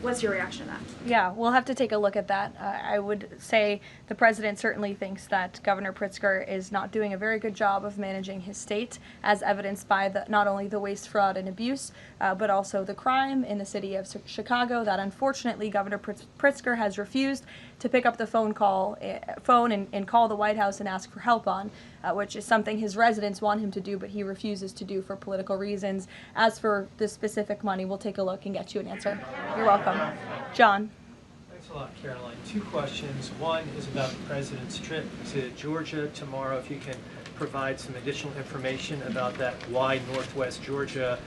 What's your reaction to that? Yeah, we'll have to take a look at that. I would say the president certainly thinks that Governor Pritzker is not doing a very good job of managing his state, as evidenced by not only the waste, fraud, and abuse, but also the crime in the city of Chicago that unfortunately Governor Pritzker has refused to pick up the phone and call the White House and ask for help on, which is something his residents want him to do, but he refuses to do for political reasons. As for the specific money, we'll take a look and get you an answer. You're welcome. John. Thanks a lot, Caroline. Two questions. One is about the president's trip to Georgia tomorrow. If you can provide some additional information about that, why Northwest Georgia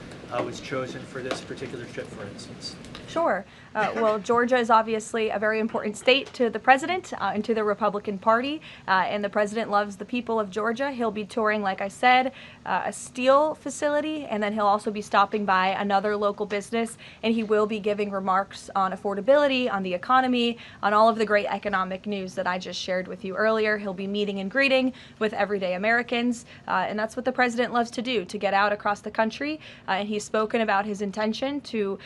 was chosen for this particular trip, for instance. Sure. Well, Georgia is obviously a very important state to the president and to the Republican Party, and the president loves the people of Georgia. He'll be touring, like I said, a steel facility, and then he'll also be stopping by another local business, and he will be giving remarks on affordability, on the economy, on all of the great economic news that I just shared with you earlier. He'll be meeting and greeting with everyday Americans, and that's what the president loves to do, to get out across the country, and he's spoken about his intention to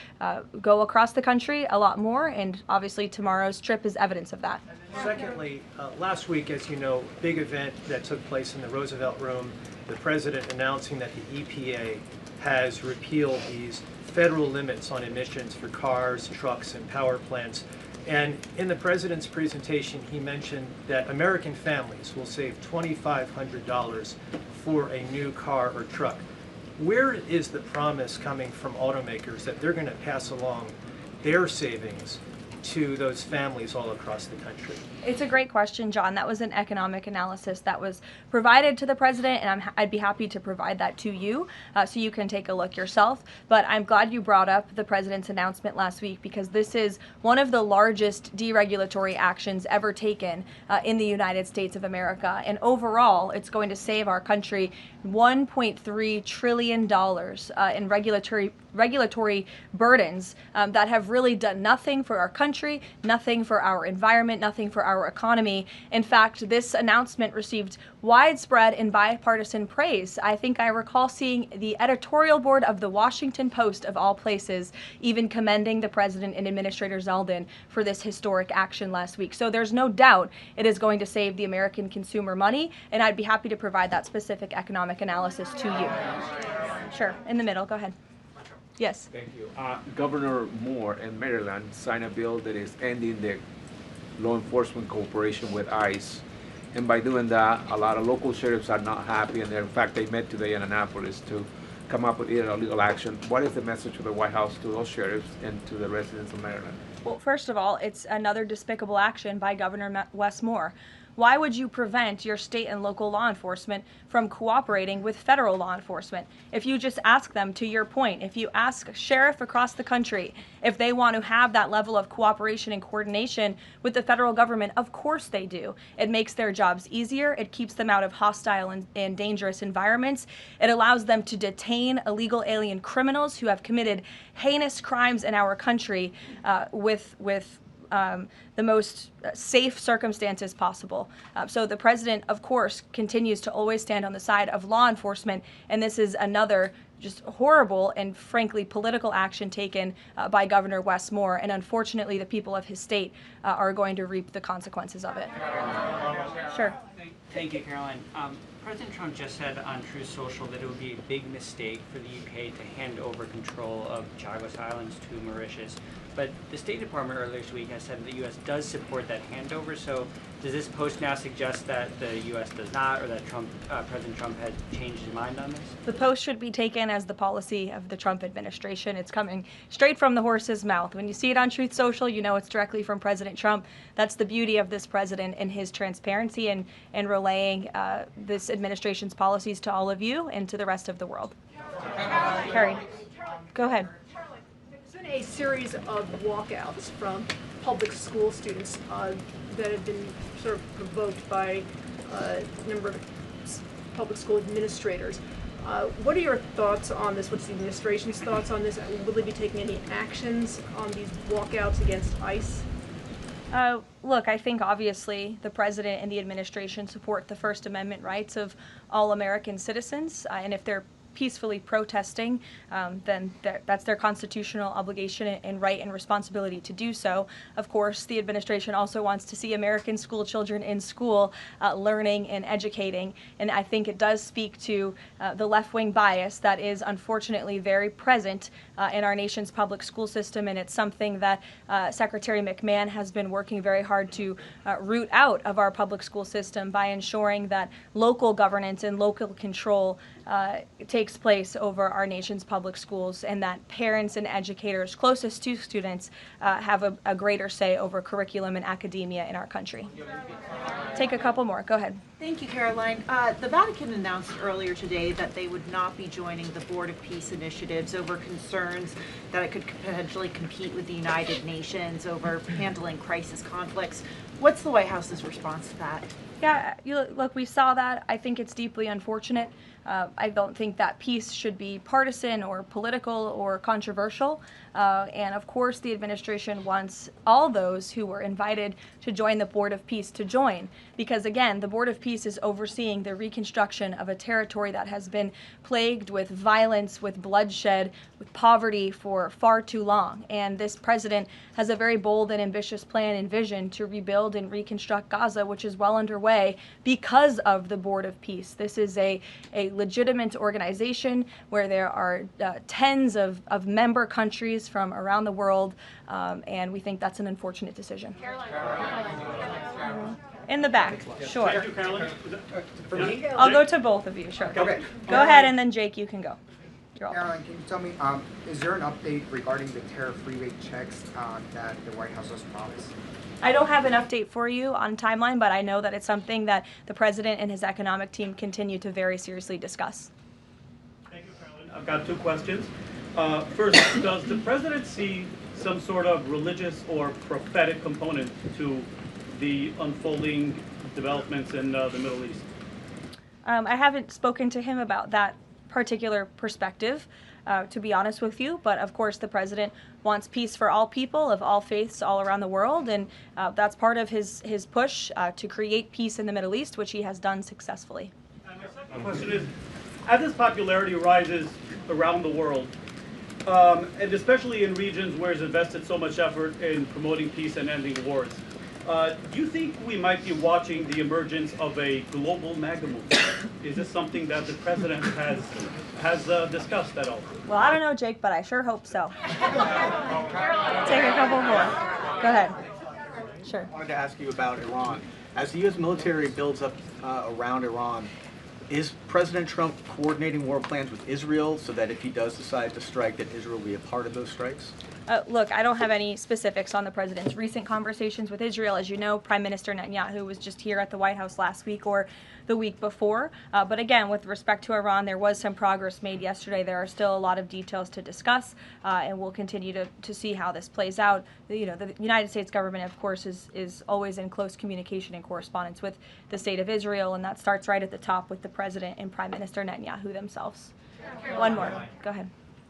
go across the country a lot more, and obviously tomorrow's trip is evidence of that. Secondly, last week, as you know, big event that took place in the Roosevelt Room, the president announcing that the EPA has repealed these federal limits on emissions for cars, trucks, and power plants. And in the president's presentation, he mentioned that American families will save $2,500 for a new car or truck. Where is the promise coming from automakers that they're going to pass along their savings to those families all across the country? It's a great question, John. That was an economic analysis that was provided to the president, and I'd be happy to provide that to you so you can take a look yourself. But I'm glad you brought up the president's announcement last week, because this is one of the largest deregulatory actions ever taken in the United States of America. And overall, it's going to save our country $1.3 trillion in regulatory burdens that have really done nothing for our country, nothing for our environment, nothing for our economy. In fact, this announcement received widespread and bipartisan praise. I think I recall seeing the editorial board of the Washington Post, of all places, even commending the president and Administrator Zeldin for this historic action last week. So there's no doubt it is going to save the American consumer money, and I'd be happy to provide that specific economic analysis to you. Sure, in the middle, go ahead. Yes. Thank you. Governor Moore in Maryland signed a bill that is ending the law enforcement cooperation with ICE. And by doing that, a lot of local sheriffs are not happy, and in fact, they met today in Annapolis to come up with illegal action. What is the message of the White House to those sheriffs and to the residents of Maryland? Well, first of all, it's another despicable action by Governor Wes Moore. Why would you prevent your state and local law enforcement from cooperating with federal law enforcement? If you just ask them, to your point, if you ask a sheriff across the country if they want to have that level of cooperation and coordination with the federal government, of course they do. It makes their jobs easier. It keeps them out of hostile and dangerous environments. It allows them to detain illegal alien criminals who have committed heinous crimes in our country with the most safe circumstances possible. So the president, of course, continues to always stand on the side of law enforcement, and this is another just horrible and frankly political action taken by Governor Wes Moore, and unfortunately the people of his state are going to reap the consequences of it. Sure. Thank you, Caroline. President Trump just said on Truth Social that it would be a big mistake for the UK to hand over control of Chagos Islands to Mauritius. But the State Department earlier this week has said the U.S. does support that handover. So does this post now suggest that the U.S. does not, or that President Trump has changed his mind on this? The post should be taken as the policy of the Trump administration. It's coming straight from the horse's mouth. When you see it on Truth Social, you know it's directly from President Trump. That's the beauty of this president and his transparency and relaying this administration's policies to all of you and to the rest of the world. Carrie, go ahead. There's been a series of walkouts from public school students that have been sort of provoked by a number of public school administrators. What are your thoughts on this? What's the administration's thoughts on this? Will they be taking any actions on these walkouts against ICE? Look, I think obviously the president and the administration support the First Amendment rights of all American citizens, and if they're peacefully protesting, then that's their constitutional obligation and right and responsibility to do so. Of course, the administration also wants to see American school children in school learning and educating, and I think it does speak to the left-wing bias that is unfortunately very present in our nation's public school system, and it's something that Secretary McMahon has been working very hard to root out of our public school system by ensuring that local governance and local control takes place over our nation's public schools, and that parents and educators closest to students have a greater say over curriculum and academia in our country. Take a couple more. Go ahead. Thank you, Caroline. The Vatican announced earlier today that they would not be joining the Board of Peace initiatives over concerns that it could potentially compete with the United Nations over handling crisis conflicts. What's the White House's response to that? Yeah, look, we saw that. I think it's deeply unfortunate. I don't think that peace should be partisan or political or controversial. And of course, the administration wants all those who were invited to join the Board of Peace to join. Because again, the Board of Peace is overseeing the reconstruction of a territory that has been plagued with violence, with bloodshed, with poverty for far too long. And this president has a very bold and ambitious plan and vision to rebuild and reconstruct Gaza, which is well underway because of the Board of Peace. This is a legitimate organization where there are tens of member countries from around the world, and we think that's an unfortunate decision. In the back, sure. For me? I'll go to both of you, sure. Okay. Go ahead, and then Jake, you can go. You're welcome. Caroline, can you tell me, is there an update regarding the tariff rebate checks that the White House has promised? I don't have an update for you on timeline, but I know that it's something that the president and his economic team continue to very seriously discuss. Thank you, Caroline. I've got two questions. First, does the president see some sort of religious or prophetic component to the unfolding developments in the Middle East? I haven't spoken to him about that particular perspective, to be honest with you, but of course the president wants peace for all people of all faiths all around the world, and that's part of his push to create peace in the Middle East, which he has done successfully. And my second question is, as his popularity rises around the world, and especially in regions where he's invested so much effort in promoting peace and ending wars, do you think we might be watching the emergence of a global MAGA movement? Is this something that the president has discussed at all? Well, I don't know, Jake, but I sure hope so. Take a couple more. Go ahead. Sure. I wanted to ask you about Iran. As the U.S. military builds up around Iran, is President Trump coordinating war plans with Israel so that if he does decide to strike, that Israel will be a part of those strikes? Look, I don't have any specifics on the president's recent conversations with Israel. As you know, Prime Minister Netanyahu was just here at the White House last week or the week before. But again, with respect to Iran, there was some progress made yesterday. There are still a lot of details to discuss, and we'll continue to see how this plays out. You know, the United States government, of course, is always in close communication and correspondence with the state of Israel, and that starts right at the top with the president and Prime Minister Netanyahu themselves. One more. Go ahead.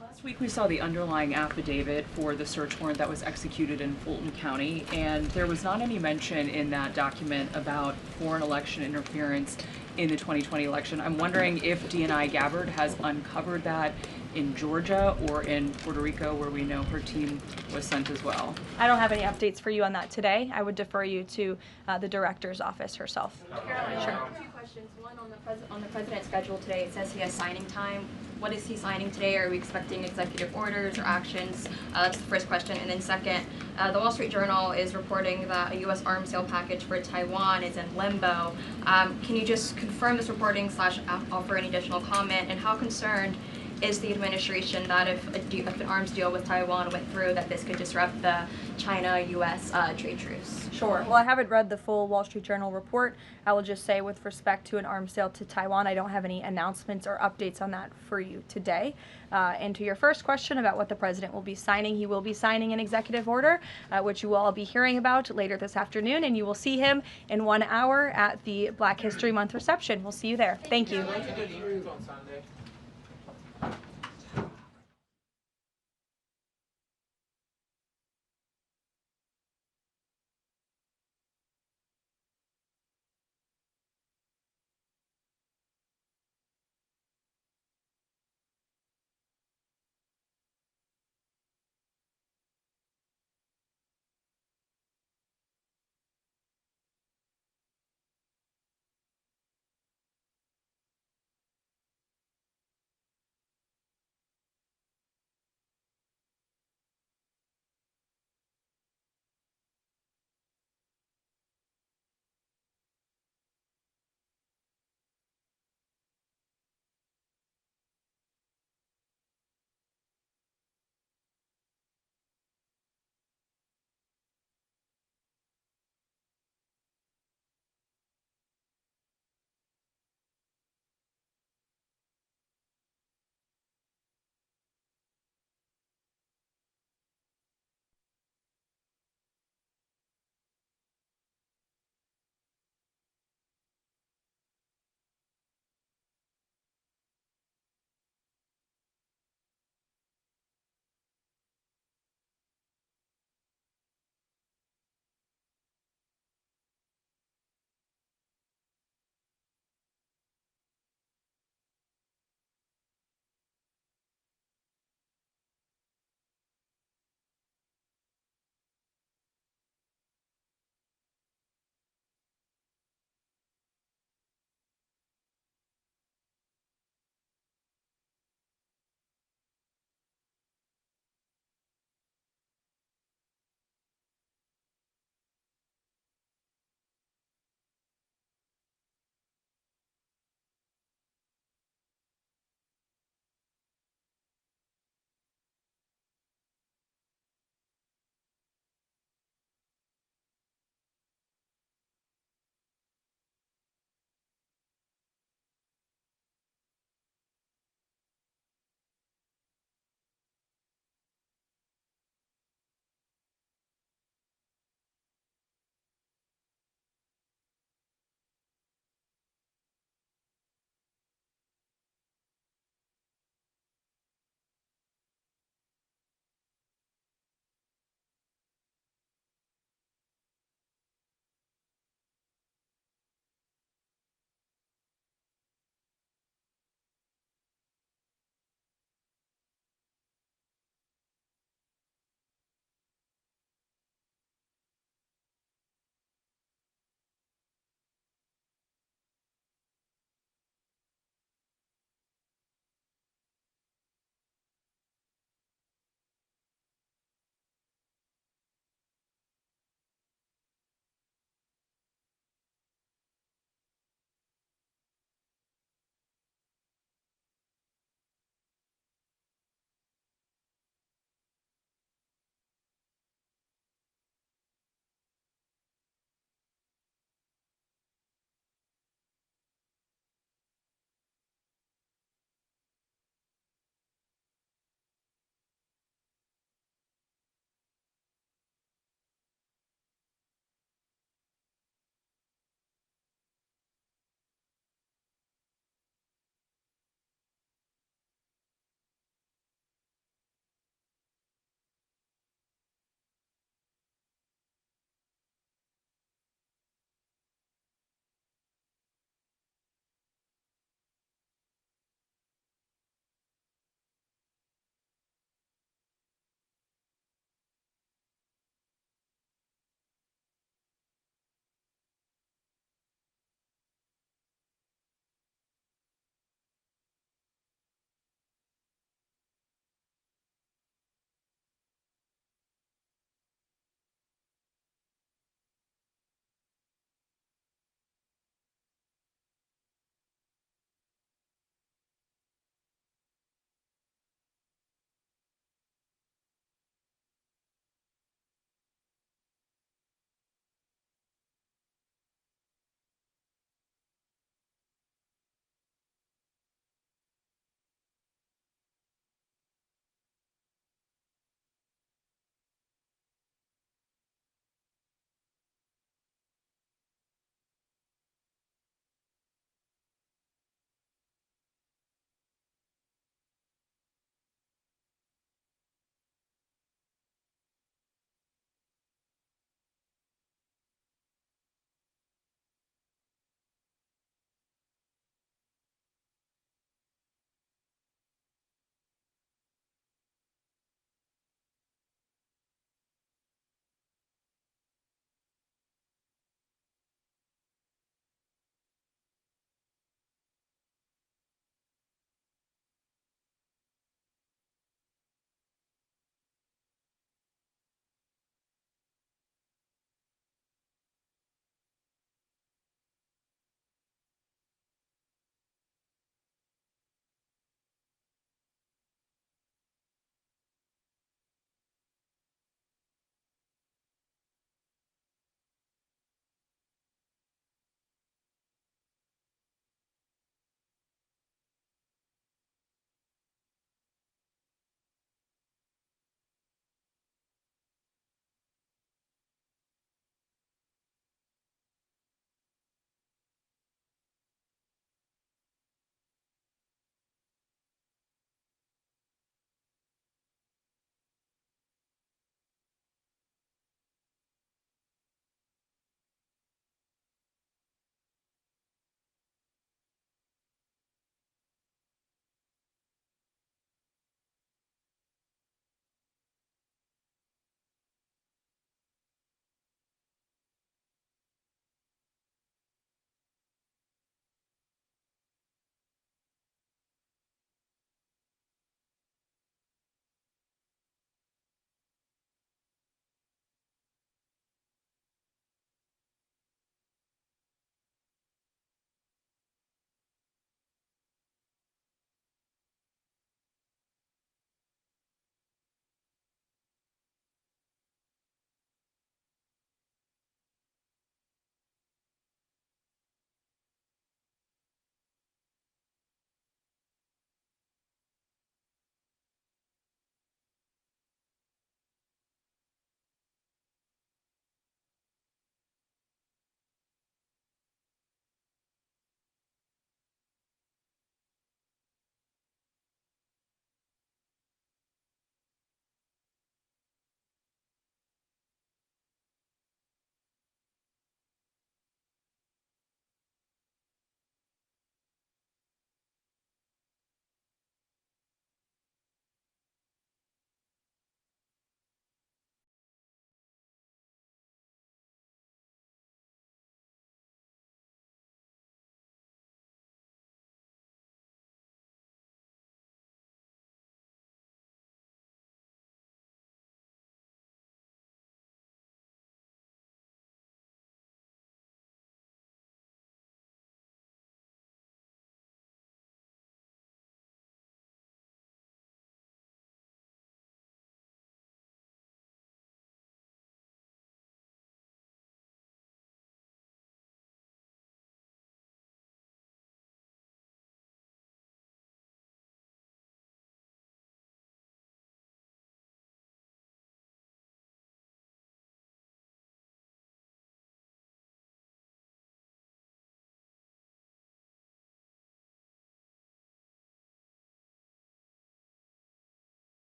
Last week we saw the underlying affidavit for the search warrant that was executed in Fulton County, and there was not any mention in that document about foreign election interference in the 2020 election. I'm wondering if DNI Gabbard has uncovered that in Georgia or in Puerto Rico, where we know her team was sent as well. I don't have any updates for you on that today. I would defer you to the director's office herself. Sure. Two questions. One on the president's schedule today. It says he has signing time. What is he signing today? Are we expecting executive orders or actions? That's the first question. And then second, the Wall Street Journal is reporting that a U.S. arms sale package for Taiwan is in limbo. Can you just confirm this reporting / offer any additional comment? And how concerned is the administration that if an arms deal with Taiwan went through, that this could disrupt the China-U.S. Trade truce? Sure. Well, I haven't read the full Wall Street Journal report. I will just say with respect to an arms sale to Taiwan, I don't have any announcements or updates on that for you today. And to your first question about what the president will be signing, he will be signing an executive order, which you will all be hearing about later this afternoon, and you will see him in 1 hour at the Black History Month reception. We'll see you there. Thank you.